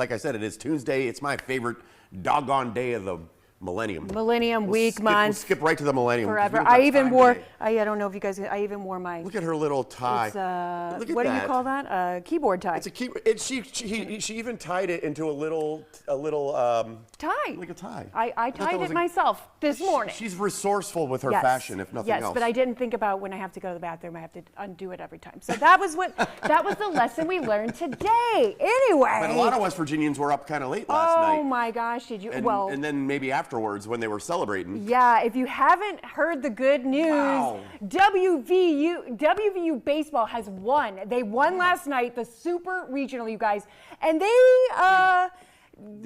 like I said, it is Tuesday. It's my favorite doggone day of the millennium. Week, month. We'll skip right to the millennium. Forever. I even wore, I don't know if you guys, I even wore my. Look at her little tie. It's what do you call that? A keyboard tie. It's a keyboard. She even tied it into a little tie. Like a tie. I tied it myself this morning. She's resourceful with her fashion, if nothing else. Yes, but I didn't think about when I have to go to the bathroom, I have to undo it every time. So that was the lesson we learned today. Anyway. But a lot of West Virginians were up kind of late last night. Oh my gosh, did you? And then maybe afterwards when they were celebrating. Yeah, if you haven't heard the good news, WVU baseball has won. They won last night, the Super Regional, you guys, and they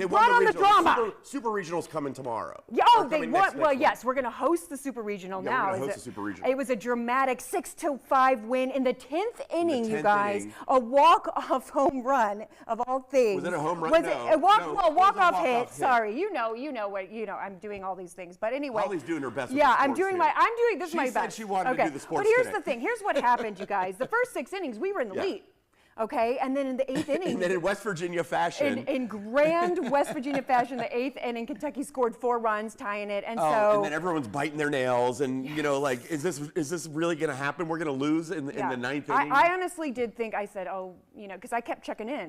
brought on the drama. Super Regional's coming tomorrow. Yeah, they won. Well, yes, we're going to host the Super Regional now. We're going to host the Super Regional. It was a dramatic 6-5 win in the 10th inning, you guys. A walk-off home run of all things. Was it a home run? Was it a walk-off hit? Sorry, you know what. I'm doing all these things, but anyway. Holly's doing her best. Yeah, I'm doing this is my best. She said she wanted to do the sports But here's today. the thing. Here's what happened, you guys. The first 6 innings, we were in the lead. Okay, and then in the 8th inning. And then in West Virginia fashion. In grand West Virginia fashion, the 8th inning, Kentucky scored 4 runs, tying it, and and then everyone's biting their nails, and like, is this really going to happen? We're going to lose in the 9th inning. I honestly did think, I said, because I kept checking in,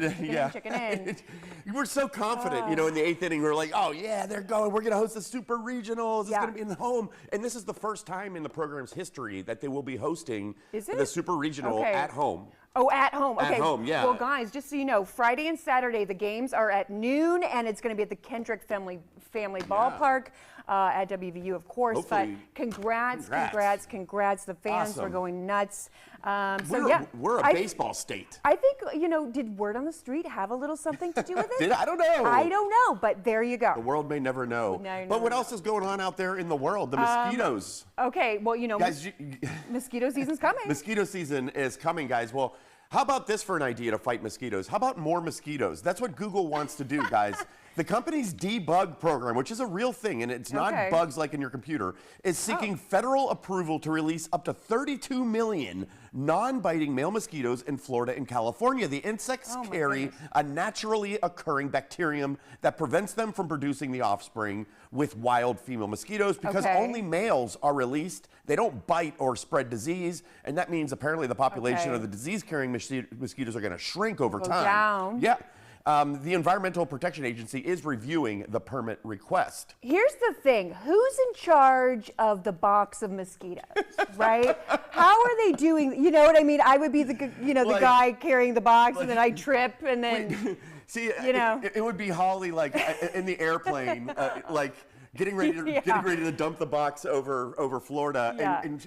checking in. You were so confident, in the 8th inning. We were like, oh yeah, they're going. We're going to host the Super Regionals. It's going to be in the home, and this is the first time in the program's history that they will be hosting the Super Regional at home. Oh, at home. Okay. At home, yeah. Well, guys, just so you know, Friday and Saturday, the games are at noon, and it's going to be at the Kendrick Family Ballpark at WVU, of course. Hopefully. But congrats. The fans were going nuts. We're a baseball state. I think, did word on the street have a little something to do with it? I don't know. I don't know, but there you go. The world may never know. But what else is going on out there in the world? The mosquitoes. Okay, well, guys, mosquito season's coming. Mosquito season is coming, guys. Well, how about this for an idea to fight mosquitoes? How about more mosquitoes? That's what Google wants to do, guys. The company's debug program, which is a real thing, and it's not bugs like in your computer, is seeking federal approval to release up to 32 million non-biting male mosquitoes in Florida and California. The insects carry a naturally occurring bacterium that prevents them from producing the offspring with wild female mosquitoes because only males are released. They don't bite or spread disease, and that means apparently the population of the disease-carrying mosquitoes are going to shrink over time. Down. Yeah. The Environmental Protection Agency is reviewing the permit request. Here's the thing. Who's in charge of the box of mosquitoes, right? How are they doing? You know what I mean? I would be the guy carrying the box, and then I trip, and then, See, it would be Holly, like, in the airplane, getting ready to dump the box over Florida,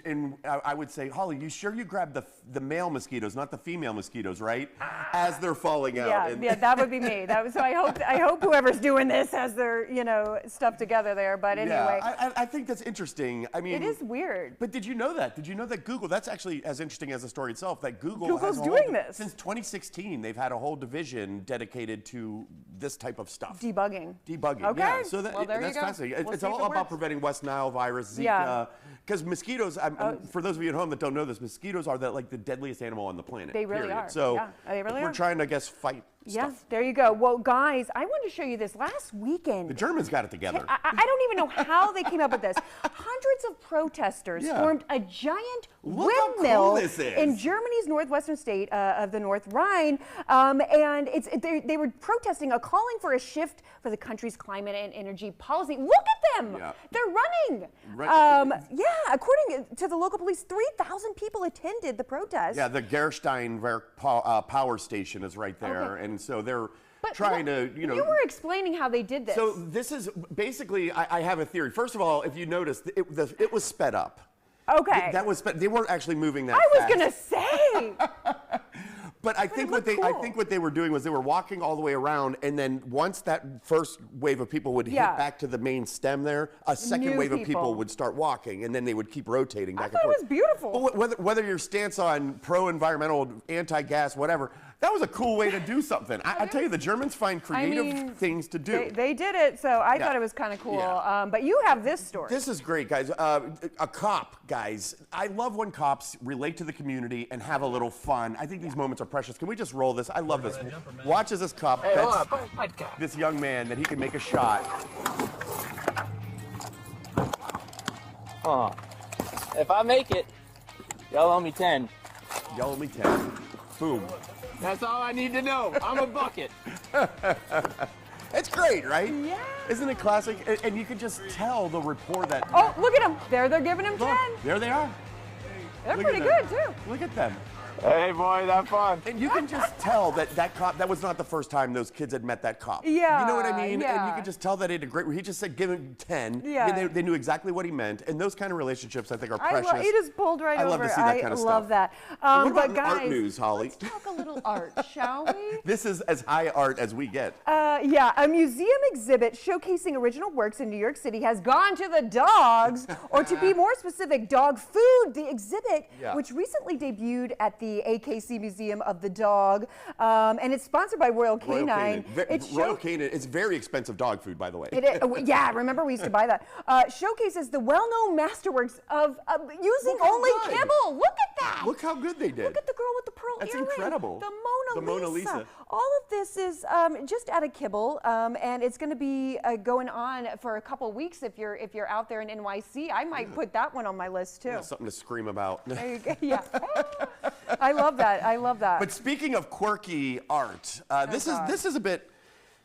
and I would say, Holly, you sure you grabbed the male mosquitoes, not the female mosquitoes, right? As they're falling out. Yeah, that would be me. So I hope whoever's doing this has their stuff together there. But anyway, I think that's interesting. I mean, it is weird. But did you know that? Did you know that Google? That's actually as interesting as the story itself. That Google's doing this since 2016. They've had a whole division dedicated to this type of stuff. Debugging. Okay. Yeah. So that's fascinating. It's all about preventing West Nile virus, Zika, because mosquitoes. For those of you at home that don't know this, mosquitoes are the deadliest animal on the planet. They really are. So they really we're trying to, I guess, fight stuff. There you go. Well, guys, I wanted to show you this last weekend. The Germans got it together. I don't even know how they came up with this. Hundreds of protesters formed a giant windmill in Germany's northwestern state of the North Rhine, and they were protesting a calling for a shift for the country's climate and energy policy. Look at them! Yeah. They're running. According to the local police, 3,000 people attended the protest. Yeah, the Gersteinwerk power station is right there, and so they're trying to, You were explaining how they did this. So this is basically, I have a theory. First of all, if you noticed, it was sped up. Okay. That was they weren't actually moving that fast. I was gonna say. But I think what they were doing was they were walking all the way around, and then once that first wave of people would hit back to the main stem there, a second wave of people would start walking, and then they would keep rotating back and forth. It was beautiful. But whether your stance on pro-environmental, anti-gas, whatever, That was a cool way to do something. I tell you, the Germans find creative things to do. They did it, so I thought it was kind of cool. Yeah. But you have this story. This is great, guys. A cop, guys. I love when cops relate to the community and have a little fun. I think these moments are precious. Can we just roll this? I love this. Watch as this cop bets this young man that he can make a shot. If I make it, y'all owe me 10. Y'all owe me 10. Boom. That's all I need to know. I'm a bucket. It's great, right? Yeah. Isn't it classic? And you can just tell the rapport that... Oh, look at them. They're giving him 10. There they are. They're pretty good, too. Look at them. Hey, boys, have fun. And you can just tell that cop, that was not the first time those kids had met that cop. Yeah. You know what I mean? Yeah. And you can just tell that he had a great, he just said give him 10. Yeah. They knew exactly what he meant. And those kind of relationships, I think, are precious. He just pulled right over. I love to see that kind of stuff. I love that. What about but guys, art news, Holly? Let's talk a little art, shall we? This is as high art as we get. Yeah, a museum exhibit showcasing original works in New York City has gone to the dogs, or to be more specific, dog food. The exhibit, which recently debuted at the AKC Museum of the Dog, and it's sponsored by Royal Canin. Royal Canin is very expensive dog food, by the way. Yeah, remember we used to buy that. Showcases the well-known masterworks of using only kibble. Look at that. Look how good they did. Look at the girl with the pearl earring. That's incredible. The Mona Lisa. All of this is just out of kibble, and it's going to be going on for a couple weeks. If you're out there in NYC, I might put that one on my list too. Yeah, something to scream about. There you go. Yeah. I love that. I love that. But speaking of quirky art, this is a bit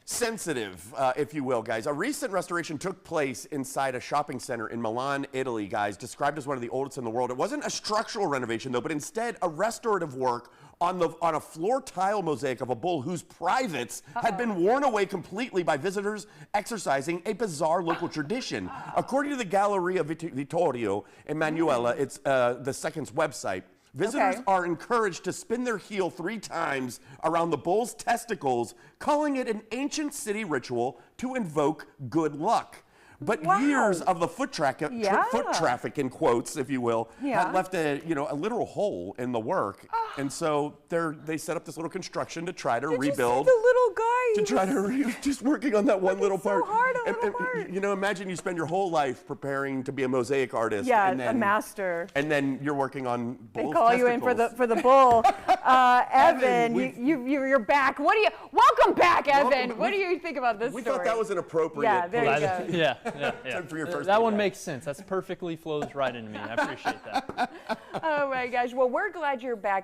sensitive, if you will, guys. A recent restoration took place inside a shopping center in Milan, Italy, guys, described as one of the oldest in the world. It wasn't a structural renovation, though, but instead a restorative work on a floor tile mosaic of a bull whose privates had been worn away completely by visitors exercising a bizarre local tradition. According to the Galleria Vittorio Emanuele, it's the second's website, visitors are encouraged to spin their heel 3 times around the bull's testicles, calling it an ancient city ritual to invoke good luck. But years of the foot traffic in quotes, if you will, had left a literal hole in the work, and so they set up this little construction to try to rebuild. You see the little guy to try to just working on that one little part. So hard, a little part. You know, imagine you spend your whole life preparing to be a mosaic artist. Yeah, and then, a master. And then you're working on bull's They call testicles. you in for the bull. Evan, you're back. Welcome back, Evan. What do you think about this story? We thought that was an appropriate. Yeah, there you go. Yeah. For your first that one makes sense. That's perfectly flows right into me. I appreciate that. Oh my gosh. Well, we're glad you're back.